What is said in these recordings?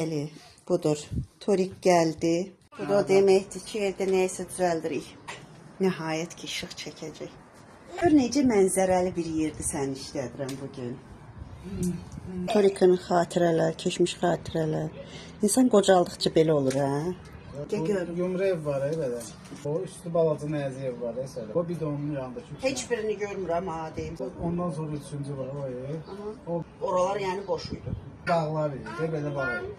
Bəli, budur. Torik gəldi. Bu da deməkdir ki, evdə nəyəsə düzəldirik. Nəhayət ki, işıq çəkəcək. Gör necə mənzərəli bir yerdə sən işlədirəm bugün. Torikin xatirələr, keçmiş xatirələr. İnsan qocaldıqca belə olur, hə? Yumru ev var, belə. O üstü balaca nəzi ev var, sonra. O bidonun yanındakı. Heç birini görmürəm, ha, deyim. Ondan sonra üçüncü var, o ev. Oralar yəni boş idi. Dağlar idi, belə bağ ev.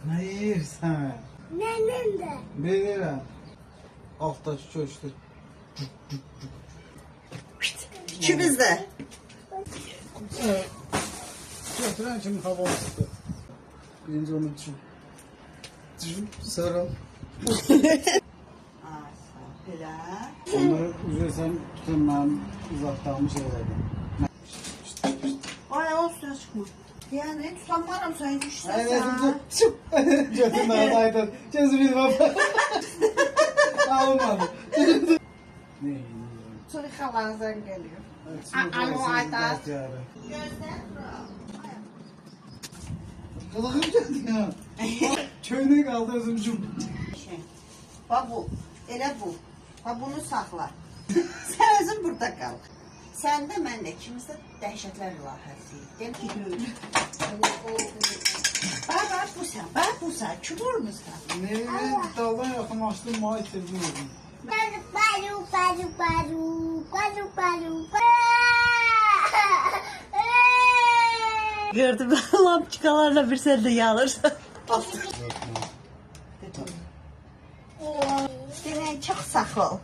Nə yeyirsən? Mənim də. Bilirəm. Altdakı köşkü. İkimiz də. Götürən kimi hava olsun. Birinci onu düşün. Sonra Belə. onları üzərsən bütün mənim uzaqdalmış şeylərdən. Ay, o üstünə çıxma. Yəni, tutanmaram sən düşsən. Gözüm ağdaydın. Gözüm baba. Almadı. Ne? Sonra xalanızdan gəlir. Alo Aydar. Gözdən Kılığım geldi ya. Köyüne kaldı özümcüm. Bax bu, elə bu. Bax bunu saxla. Sən özün burada qal. Səndə, məndə, ikimizdə dəhşətlər ilahəsiyik. Deyim ki, deyil. Bax, bu sən, bax, bu sən, çuburmuzdan. Ne? Daldan yakınlaştım, bana itirdim özüm. Gördüm, lampçıkalarla bir sen de yanırsan. Demək, çox sağ ol.